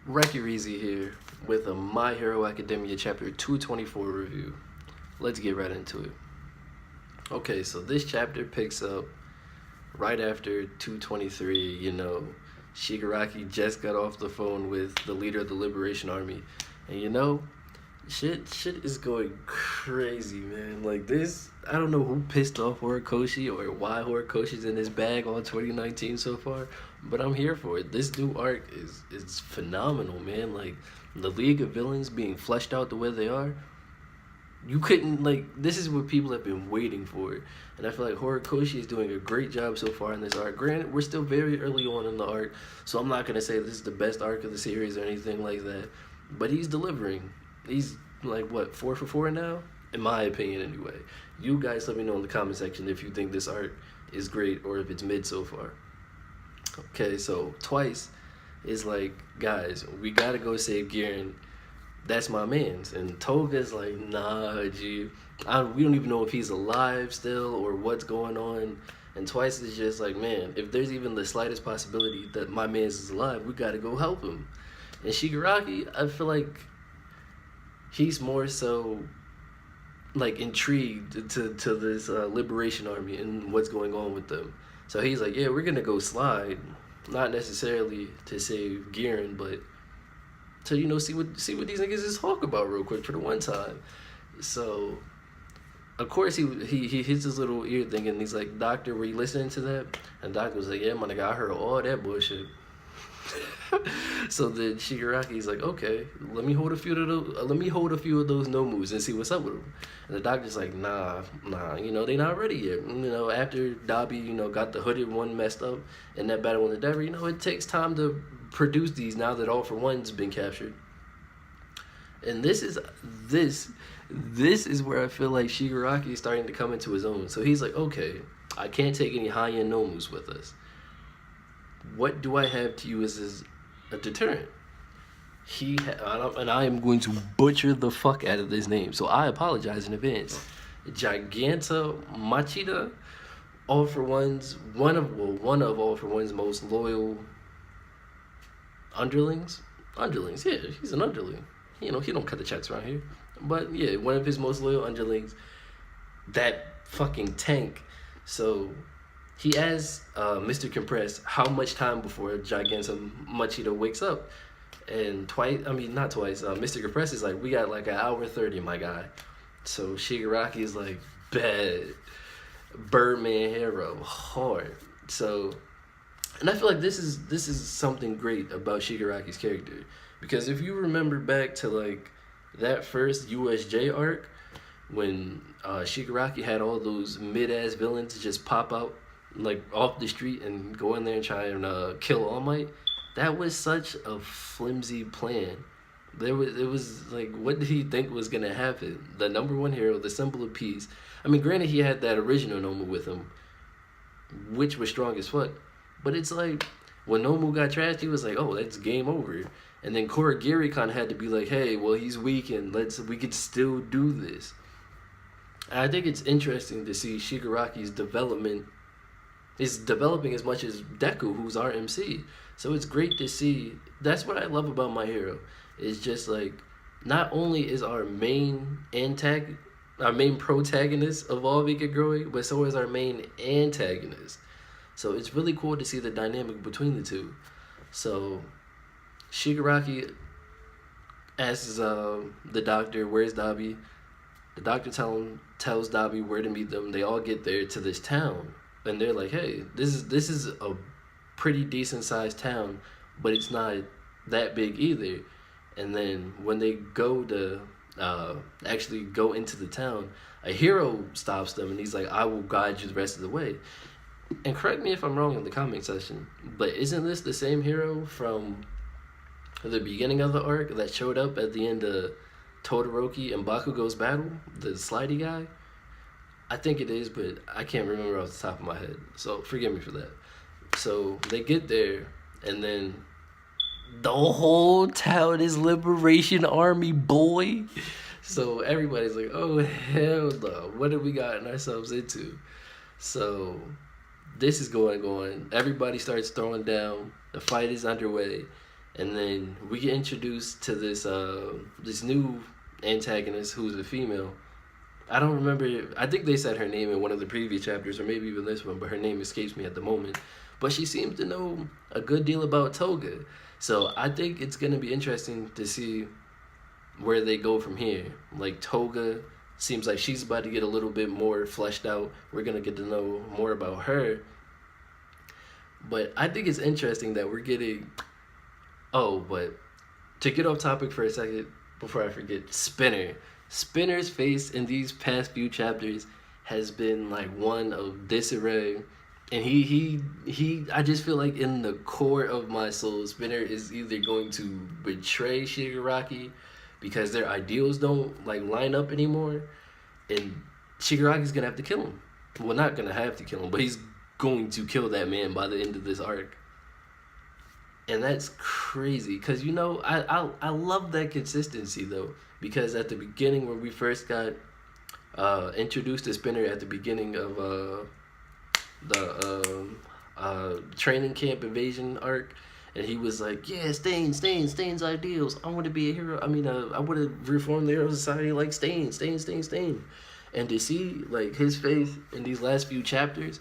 Rekireezy here with a My Hero Academia Chapter 224 review. Let's get right into it. Okay, so this chapter picks up right after 223. Shigaraki just got off the phone with the leader of the Liberation Army. And shit is going crazy, man. Like this, I don't know who pissed off Horikoshi or why Horikoshi's in his bag all 2019 so far, but I'm here for it. This new arc is phenomenal, man. Like the League of Villains being fleshed out the way they are. You couldn't this is what people have been waiting for, and I feel like Horikoshi is doing a great job so far in this arc. Granted, we're still very early on in the arc, so I'm not gonna say this is the best arc of the series or anything like that, but he's delivering. He's like what, 4 for 4 now, in my opinion anyway. You guys let me know in the comment section if you think this arc is great or if it's mid so far. Okay, so Twice is like, guys, we gotta go save Giran. That's my man's. And Toga's like, nah, G. We don't even know if he's alive still or what's going on. And Twice is just like, man, if there's even the slightest possibility that my man's is alive, we gotta go help him. And Shigaraki, I feel like he's more so like intrigued to this Liberation Army and what's going on with them. So he's like, yeah, we're gonna go slide, not necessarily to save Giran, but to see what these niggas is talk about real quick for the one time. So of course he hits his little ear thing and he's like, doctor, were you listening to that? And the doctor was like, yeah, my nigga, I heard all that bullshit. So then Shigaraki's like, okay, let me hold a few of those no moves and see what's up with them. And the doctor's like, nah, they not ready yet. After Dabi, got the hooded one messed up in that battle with the devil, it takes time to produce these now that All for One's been captured. And this is where I feel like Shigaraki is starting to come into his own. So he's like, okay, I can't take any high-end nomus with us. What do I have to use as a deterrent? And I am going to butcher the fuck out of this name, so I apologize in advance. Giganta Machida, All for One's one of All for One's most loyal underlings. Yeah, he's an underling. He don't cut the checks around here, but yeah, one of his most loyal underlings. That fucking tank. So he asks Mr. Compress how much time before Giganta Machida wakes up. And Mr. Compress is like, we got like 1:30, my guy. So Shigaraki is like, bad. Birdman hero, hard. So, and I feel like this is something great about Shigaraki's character. Because if you remember back to like that first USJ arc, when Shigaraki had all those mid-ass villains just pop out like off the street and go in there and try and kill All Might, that was such a flimsy plan. It was like, what did he think was gonna happen? The number one hero, the symbol of peace. I mean, granted, he had that original Nomu with him, which was strong as fuck. But it's like, when Nomu got trashed, he was like, oh, that's game over. And then Kurogiri kind of had to be like, hey, well, he's weak and we could still do this. And I think it's interesting to see Shigaraki's development is developing as much as Deku, who's our MC. So it's great to see. That's what I love about my hero. It's just like, not only is our main protagonist evolving and growing, but so is our main antagonist. So it's really cool to see the dynamic between the two. So Shigaraki asks the doctor, where's Dabi? The doctor tells Dabi where to meet them. They all get there to this town. And they're like, hey, this is a pretty decent sized town, but it's not that big either. And then when they go to actually go into the town, a hero stops them and he's like, I will guide you the rest of the way. And correct me if I'm wrong in the comment section, but isn't this the same hero from the beginning of the arc that showed up at the end of Todoroki and Bakugo's battle? The slidey guy? I think it is, but I can't remember off the top of my head. So forgive me for that. So they get there, and then the whole town is Liberation Army, boy. So everybody's like, oh, hell no. What have we gotten ourselves into? So this is going on. Everybody starts throwing down. The fight is underway. And then we get introduced to this this new antagonist who's a female. I don't remember. I think they said her name in one of the previous chapters, or maybe even this one, but her name escapes me at the moment. But she seems to know a good deal about Toga. So I think it's going to be interesting to see where they go from here. Like, Toga seems like she's about to get a little bit more fleshed out. We're going to get to know more about her. But I think it's interesting that we're getting... Oh, but to get off topic for a second, before I forget, Spinner. Spinner's face in these past few chapters has been like one of disarray, and he I just feel like in the core of my soul, Spinner is either going to betray Shigaraki because their ideals don't like line up anymore, and Shigaraki's gonna have to kill him. Well, not gonna have to kill him, but he's going to kill that man by the end of this arc. And that's crazy, because, you know, I love that consistency, though. Because at the beginning, when we first got introduced to Spinner at the beginning of the training camp invasion arc, and he was like, yeah, Stain's ideals. I want to be a hero. I mean, I want to reform the Hero Society like Stain. And to see, like, his face in these last few chapters,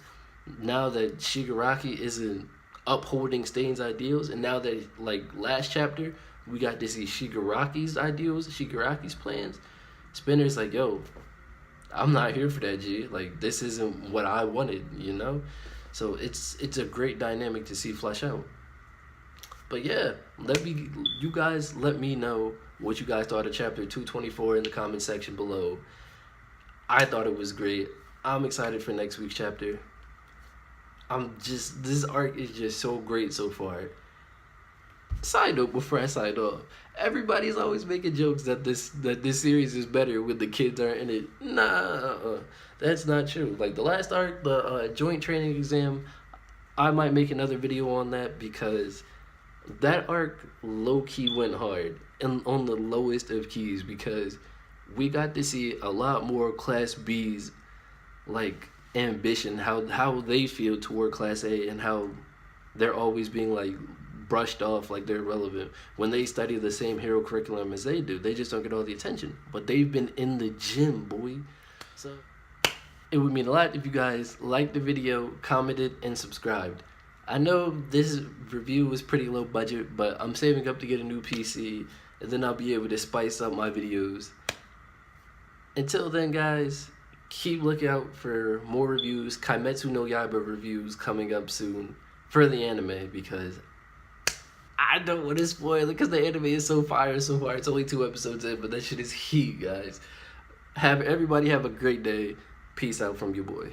now that Shigaraki isn't upholding Stain's ideals, and now that, like, last chapter we got to see Shigaraki's ideals, Shigaraki's plans, Spinner's like, yo, I'm not here for that, G. Like, this isn't what I wanted, you know? So it's a great dynamic to see flesh out. But yeah, you guys let me know what you guys thought of chapter 224 in the comment section below. I thought it was great. I'm excited for next week's chapter. This arc is just so great so far. Side note before I sign off, everybody's always making jokes that this series is better when the kids aren't in it. Nah, that's not true. Like, the last arc, the joint training exam, I might make another video on that, because that arc low-key went hard and on the lowest of keys, because we got to see a lot more Class B's, like, ambition, how they feel toward Class A, and how they're always being, like, brushed off like they're irrelevant when they study the same hero curriculum as they do. They just don't get all the attention, but they've been in the gym, boy. So it would mean a lot if you guys liked the video, commented, and subscribed. I know this review was pretty low budget, but I'm saving up to get a new PC, and then I'll be able to spice up my videos. Until then, guys, keep looking out for more reviews, Kimetsu no Yaiba reviews coming up soon for the anime, because I don't want to spoil it, because the anime is so fire so far. It's only 2 episodes in, but that shit is heat, guys. Everybody have a great day. Peace out from your boy.